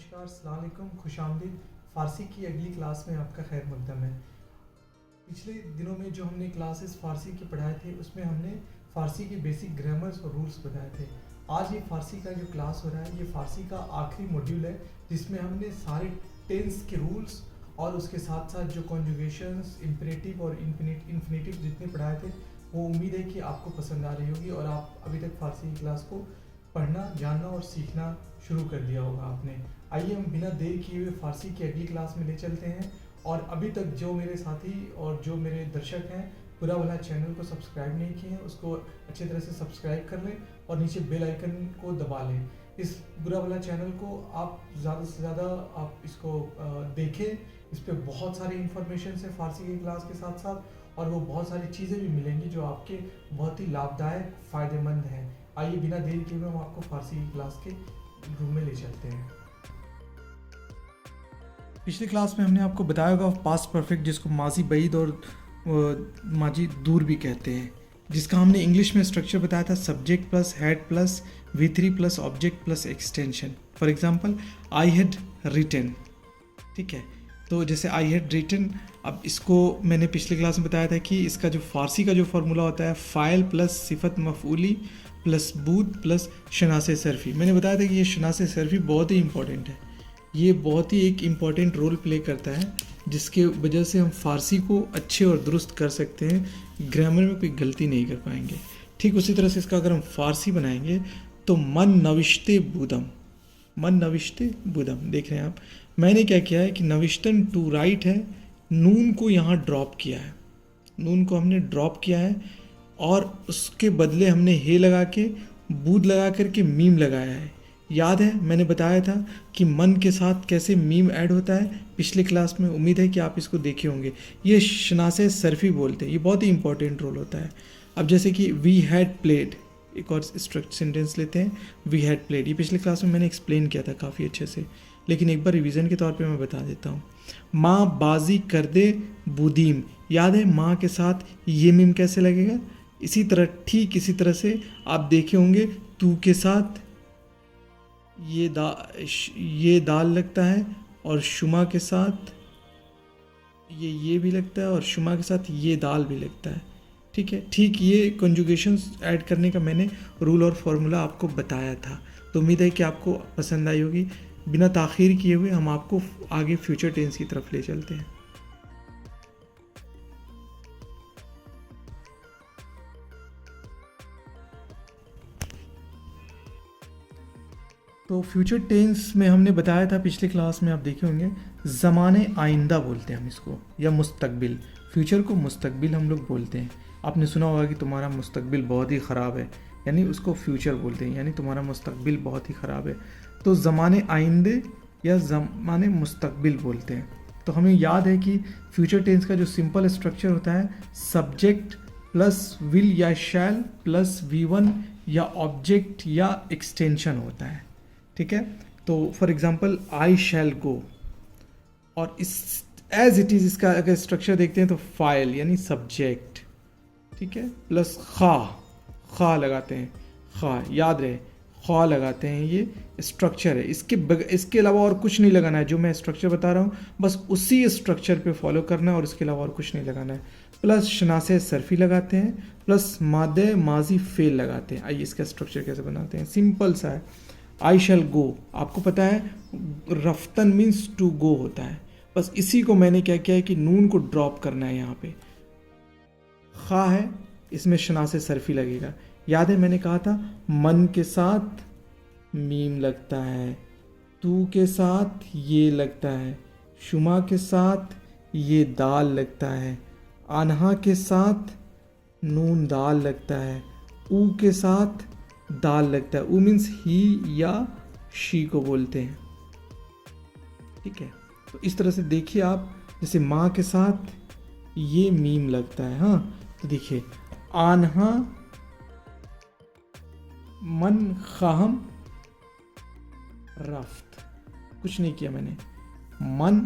नमस्कार, अस्सलाम वालेकुम, खुशामदीद। फ़ारसी की अगली क्लास में आपका खैर मकदम है। पिछले दिनों में जो हमने क्लासेस फ़ारसी के पढ़ाए थे उसमें हमने फ़ारसी के बेसिक ग्रामर्स और रूल्स बताए थे। आज ये फ़ारसी का जो क्लास हो रहा है ये फ़ारसी का आखिरी मॉड्यूल है जिसमें हमने सारे टेंस के रूल्स और उसके साथ साथ जो कॉन्जुगेशंस, इम्परेटिव और इन्फिनेटिव जितने पढ़ाए थे वो उम्मीद है कि आपको पसंद आ रही होगी और आप अभी तक फ़ारसी की क्लास को पढ़ना, जानना और सीखना शुरू कर दिया होगा आपने। आइए हम बिना देर किए हुए फ़ारसी की अगली क्लास में ले चलते हैं। और अभी तक जो मेरे साथी और जो मेरे दर्शक हैं बुरा भला चैनल को सब्सक्राइब नहीं किए हैं उसको अच्छी तरह से सब्सक्राइब कर लें और नीचे बेल आइकन को दबा लें। इस बुरा भला चैनल को आप ज़्यादा से ज़्यादा आप इसको देखें। इस पर बहुत सारी इन्फॉर्मेशन है फ़ारसी की क्लास के साथ साथ और वो बहुत सारी चीज़ें भी मिलेंगी जो आपके बहुत ही लाभदायक फ़ायदेमंद हैं। आइए बिना देर किए हुए हम आपको फ़ारसी की क्लास के रूम में ले चलते हैं। पिछली क्लास में हमने आपको बताया होगा पास्ट परफेक्ट जिसको माजी बईद और माजी दूर भी कहते हैं, जिसका हमने इंग्लिश में स्ट्रक्चर बताया था subject plus had plus V3 plus object plus extension. For example I had written, ठीक है। तो जैसे आई हैड रिटन, अब इसको मैंने पिछली क्लास में बताया था कि इसका जो फ़ारसी का जो फार्मूला होता है फ़ाइल प्लस सिफत मफ़ऊली प्लस बूत प्लस शनासे सरफ़ी। मैंने बताया था कि ये शनासे सरफ़ी बहुत ही इंपॉर्टेंट है, ये बहुत ही एक इम्पॉर्टेंट रोल प्ले करता है जिसके वजह से हम फ़ारसी को अच्छे और दुरुस्त कर सकते हैं, ग्रामर में कोई गलती नहीं कर पाएंगे। ठीक उसी तरह से इसका अगर हम फ़ारसी बनाएंगे तो मन नविश्ते बूदम, मन नविश्ते बूदम, देख रहे हैं आप। मैंने क्या किया है कि नविश्तन टू राइट है, नून को यहाँ ड्रॉप किया है, नून को हमने ड्रॉप किया है और उसके बदले हमने हे लगा के बूद लगा करके मीम लगाया है। याद है मैंने बताया था कि मन के साथ कैसे मीम ऐड होता है पिछले क्लास में, उम्मीद है कि आप इसको देखे होंगे। ये शनासे सरफ़ी बोलते हैं, ये बहुत ही इंपॉर्टेंट रोल होता है। अब जैसे कि वी हैड प्लेड, एक और स्ट्रक्चर सेंटेंस लेते हैं, वी हैड प्लेड। ये पिछले क्लास में मैंने एक्सप्लेन किया था काफ़ी अच्छे से, लेकिन एक बार रिवीजन के तौर पे मैं बता देता हूँ। माँ बाजी कर दे बुदीम, याद है माँ के साथ ये मीम कैसे लगेगा, इसी तरह ठीक इसी तरह से आप देखे होंगे तू के साथ ये दाल लगता है और शुमा के साथ ये भी लगता है और शुमा के साथ ये दाल भी लगता है, ठीक है। ठीक ये कंजुगेशंस ऐड करने का मैंने रूल और फार्मूला आपको बताया था। तो उम्मीद है कि आपको पसंद आई होगी। बिना ताख़ीर किए हुए हम आपको आगे फ्यूचर टेंस की तरफ ले चलते हैं। तो फ्यूचर टेंस में हमने बताया था पिछले क्लास में, आप देखे होंगे ज़माने आइंदा बोलते हैं हम इसको, या मुस्तकबिल। फ्यूचर को मुस्तकबिल हम लोग बोलते हैं। आपने सुना होगा कि तुम्हारा मुस्तकबिल बहुत ही ख़राब है, यानी उसको फ्यूचर बोलते हैं, यानी तुम्हारा मुस्तकबिल बहुत ही ख़राब है। तो ज़माने आइंदे या ज़माने मुस्तकबिल बोलते हैं। तो हमें याद है कि फ्यूचर टेंस का जो सिंपल स्ट्रक्चर होता है सब्जेक्ट प्लस विल या शैल प्लस V1 या ऑब्जेक्ट या एक्सटेंशन होता है, ठीक है। तो फॉर एग्जांपल आई शैल गो, और इस एज इट इज़ इसका अगर स्ट्रक्चर देखते हैं तो फाइल यानी सब्जेक्ट, ठीक है, प्लस खा लगाते हैं, खा याद रहे खा लगाते हैं, ये स्ट्रक्चर है। इसके अलावा और कुछ नहीं लगाना है, जो मैं स्ट्रक्चर बता रहा हूँ बस उसी स्ट्रक्चर पे फॉलो करना है और इसके अलावा और कुछ नहीं लगाना है। प्लस शनासे सरफ़ी लगाते हैं, प्लस मादे माजी फेल लगाते हैं। आइए इसका स्ट्रक्चर कैसे बनाते हैं, सिंपल सा है। आई शैल गो, आपको पता है रफ्तन मीन्स टू गो होता है, बस इसी को मैंने क्या किया है कि नून को ड्रॉप करना है। यहाँ पे खा है, इसमें शनासे सरफ़ी लगेगा। याद है मैंने कहा था मन के साथ मीम लगता है, तू के साथ ये लगता है, शुमा के साथ ये दाल लगता है, आन्हा के साथ नून दाल लगता है, ऊ के साथ दाल लगता है। ऊ मीन्स ही या शी को बोलते हैं, ठीक है। तो इस तरह से देखिए आप, जैसे माँ के साथ ये मीम लगता है, हाँ तो देखिए आन्हा मन खाहम रफ्त, कुछ नहीं किया मैंने, मन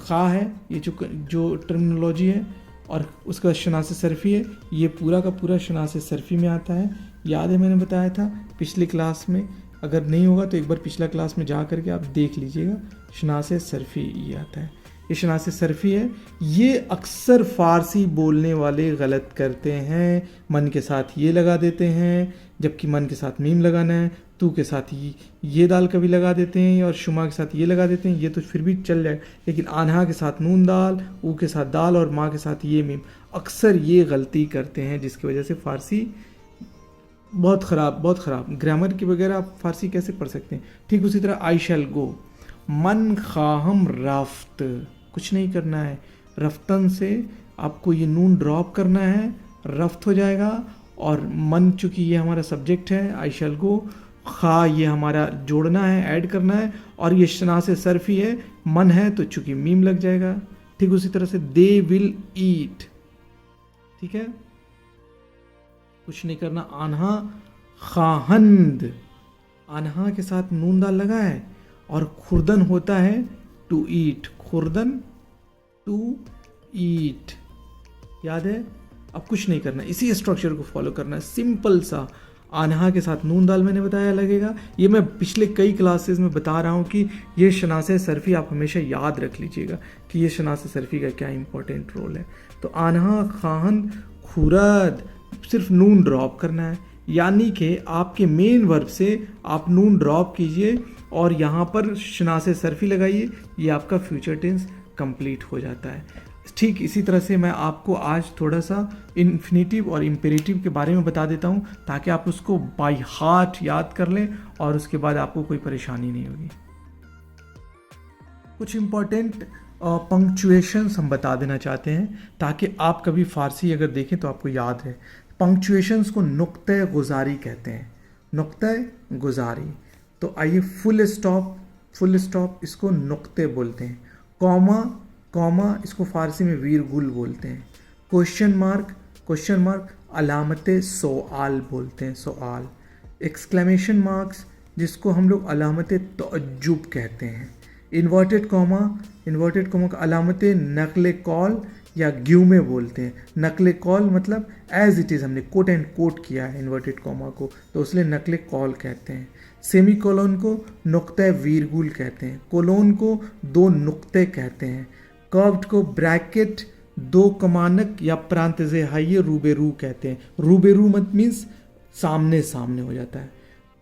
खा है ये जो टर्मिनोलॉजी है और उसका शनासे सरफ़ी है, ये पूरा का पूरा शनासे सरफ़ी में आता है। याद है मैंने बताया था पिछली क्लास में अगर नहीं होगा तो एक बार पिछला क्लास में जा करके आप देख लीजिएगा। शनासे सरफ़ी ये आता है, ये शनासे सरफ़ी है। ये अक्सर फ़ारसी बोलने वाले गलत करते हैं, मन के साथ ये लगा देते हैं, जबकि मन के साथ मीम लगाना है। तू के साथ ये दाल कभी लगा देते हैं और शुमा के साथ ये लगा देते हैं, ये तो फिर भी चल जाए। लेकिन आन्हा के साथ नून दाल, ऊ के साथ दाल और माँ के साथ ये मीम, अक्सर ये गलती करते हैं, जिसकी वजह से फ़ारसी बहुत ख़राब ग्रामर के बगैर आप फ़ारसी कैसे पढ़ सकते हैं। ठीक उसी तरह आई शैल गो, मन खाहम रफ्त, कुछ नहीं करना है, रफ्तन से आपको ये नून ड्रॉप करना है, रफ्त हो जाएगा। और मन चूँकि ये हमारा सब्जेक्ट है, आई शैल गो, खा ये हमारा जोड़ना है, ऐड करना है, और ये शनासे सरफ़ी है, मन है तो चूँकि मीम लग जाएगा। ठीक उसी तरह से दे विल ईट, ठीक है, कुछ नहीं करना। आन्हा खाहंद, आन्हा के साथ नून दाल लगा है, और खुर्दन होता है टू ईट, खुर्दन टू ईट, याद है। अब कुछ नहीं करना, इसी स्ट्रक्चर को फॉलो करना है, सिंपल सा। आन्हा के साथ नून दाल मैंने बताया लगेगा, ये मैं पिछले कई क्लासेस में बता रहा हूँ कि ये शनासे सरफ़ी आप हमेशा याद रख लीजिएगा कि ये शनासे सरफ़ी का क्या इंपॉर्टेंट रोल है। तो आन्हा खाहन खुरद, सिर्फ नून ड्रॉप करना है, यानी कि आपके मेन वर्ब से आप नून ड्रॉप कीजिए और यहाँ पर शनासे सरफ़ी लगाइए, ये आपका फ्यूचर टेंस कंप्लीट हो जाता है। ठीक इसी तरह से मैं आपको आज थोड़ा सा इन्फिनेटिव और इम्पेरेटिव के बारे में बता देता हूँ, ताकि आप उसको बाय हार्ट याद कर लें और उसके बाद आपको कोई परेशानी नहीं होगी। कुछ इम्पॉर्टेंट पंक्चुएशंस हम बता देना चाहते हैं, ताकि आप कभी फ़ारसी अगर देखें तो आपको याद है। पंक्चुएशंस को नुक्ते गुजारी कहते हैं, नुक्ते गुजारी। तो आइए, फुल स्टॉप इसको नुक्ते बोलते हैं। कॉमा इसको फ़ारसी में वीरगुल बोलते हैं। क्वेश्चन मार्क अलामत सवाल बोलते हैं, सवाल। एक्सक्लेमेशन मार्क्स जिसको हम लोग अलामत तअज्जुब कहते हैं। इन्वर्टेड कॉमा का अलामत नकल कॉल या ग्यूमे बोलते हैं। नकल कॉल मतलब एज इट इज़, हमने कोट एंड कोट किया है इन्वर्टेड कॉमा को, तो इसलिए नकल कॉल कहते हैं। सेमी कोलोन को नुक्ते वीरगुल कहते हैं। कोलोन को दो नुक्ते कहते हैं। कर्व्ड को ब्रैकेट, दो कमानक या प्रांतज़े हाइये रूबेरू कहते हैं। रूबेरू मत मीन्स सामने हो जाता है।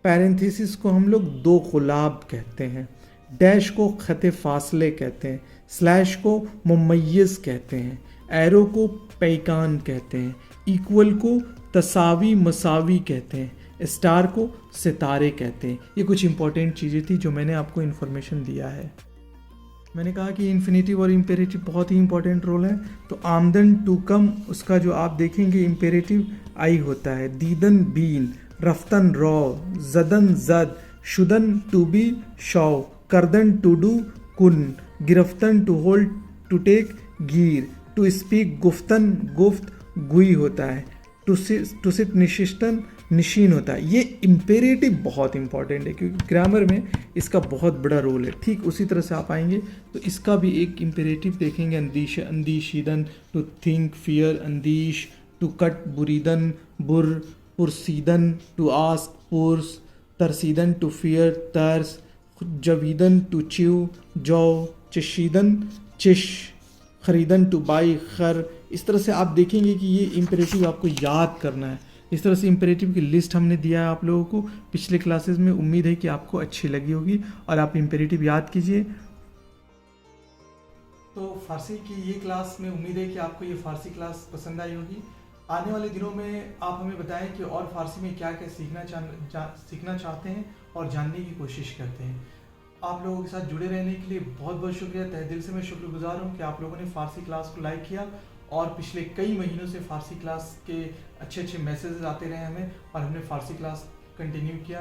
पैरेंथेसिस को हम लोग दो गुलाब कहते हैं। डैश को खते फासले कहते हैं। स्लैश को मुमय्यज़ कहते हैं। एरो को पैकान कहते हैं। इक्वल को तसावी मसावी कहते हैं। स्टार को सितारे कहते हैं। ये कुछ इंपॉर्टेंट चीज़ें थी जो मैंने आपको इन्फॉर्मेशन दिया है। मैंने कहा कि इन्फिनेटिव और इम्पेरेटिव बहुत ही इंपॉर्टेंट रोल है। तो आमदन टू कम, उसका जो आप देखेंगे इम्पेरेटिव आई होता है। दीदन बीन, रफ्तन रॉ, जदन जद, शुदन टू बी शौ, करदन टू डू कुन, गिरफ्तन टू होल्ड टू टेक गिर, टू स्पीक गुफ्तन गुफ्त गुई होता है। टू सिट निशिष्टन निशीन होता है। ये इम्पेरेटिव बहुत इंपॉर्टेंट है क्योंकि ग्रामर में इसका बहुत बड़ा रोल है। ठीक उसी तरह से आप आएंगे तो इसका भी एक इम्पेरेटिव देखेंगे। अंदीश अंदीशीदन, टू थिंक फियर अंदीश, टू कट बुरीदन बुर, पुरसीदन टू आस्क पुर्स, तरसीदन टू फियर तरस, जवीदन टू च्यू जौ, चिशीदन चिश, खरीदन टू बाई खर। इस तरह से आप देखेंगे कि ये इम्पेरेटिव आपको याद करना है। इस तरह से इम्पेरेटिव की लिस्ट हमने दिया है आप लोगों को पिछले क्लासेस में। उम्मीद है कि आपको अच्छी लगी होगी और आप इम्पेरेटिव याद कीजिए। तो फारसी की ये क्लास में उम्मीद है कि आपको ये फारसी क्लास पसंद आई होगी। आने वाले दिनों में आप हमें बताएं कि और फारसी में क्या क्या सीखना चाहते हैं और जानने की कोशिश करते हैं। आप लोगों के साथ जुड़े रहने के लिए बहुत बहुत शुक्रिया। तहे दिल से मैं शुक्रगुजार हूँ कि आप लोगों ने फारसी क्लास को लाइक किया और पिछले कई महीनों से फारसी क्लास के अच्छे मैसेजेस आते रहे हमें और हमने फारसी क्लास कंटिन्यू किया।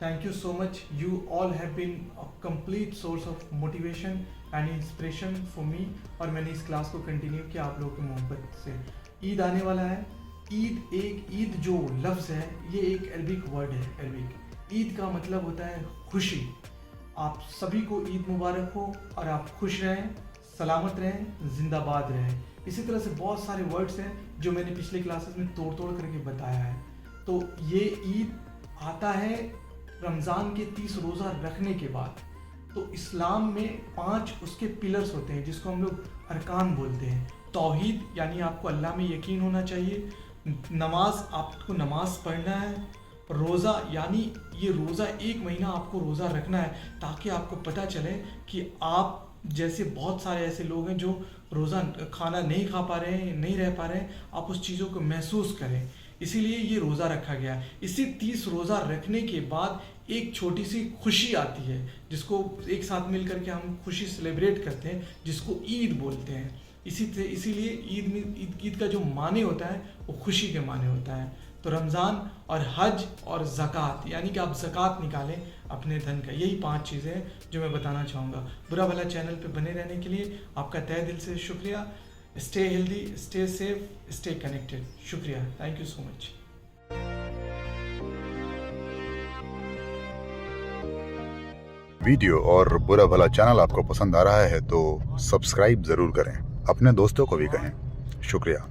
Thank you so much. You all have been a complete source of motivation and inspiration for me. और मैंने इस क्लास को कंटिन्यू किया आप लोगों की मोहब्बत से। ईद आने वाला है। ईद जो लफ्ज़ है ये एक अरबिक वर्ड है। अरबिक ईद का मतलब होता है खुशी। आप सभी को ईद मुबारक हो और आप खुश रहें, सलामत रहें, जिंदाबाद रहें। इसी तरह से बहुत सारे वर्ड्स हैं जो मैंने पिछले क्लासेस में तोड़ करके बताया है। तो ये ईद आता है रमज़ान के 30 रोज़ा रखने के बाद तो इस्लाम में 5 उसके पिलर्स होते हैं जिसको हम लोग अरकान बोलते हैं। तौहीद यानी आपको अल्लाह में यकीन होना चाहिए, नमाज आपको नमाज पढ़ना है, रोज़ा यानी ये रोज़ा 1 महीना आपको रोज़ा रखना है ताकि आपको पता चले कि आप जैसे बहुत सारे ऐसे लोग हैं जो रोज़ा खाना नहीं खा पा रहे हैं, नहीं रह पा रहे हैं, आप उस चीज़ों को महसूस करें, इसीलिए ये रोज़ा रखा गया। इसी 30 रोज़ा रखने के बाद एक छोटी सी खुशी आती है जिसको एक साथ मिल करके हम खुशी सेलिब्रेट करते हैं, जिसको ईद बोलते हैं। इसीलिए ईद का जो माने होता है वो खुशी के माने होता है। तो रमज़ान और हज और ज़कात यानी कि आप ज़कात निकालें अपने धन का, यही 5 चीज़ें हैं जो मैं बताना चाहूँगा। बुरा भला चैनल पे बने रहने के लिए आपका तहे दिल से शुक्रिया। Stay healthy, stay safe, stay connected. शुक्रिया, thank you so much. Video और बुरा भला चैनल आपको पसंद आ रहा है तो सब्सक्राइब ज़रूर करें, अपने दोस्तों को भी कहें। शुक्रिया।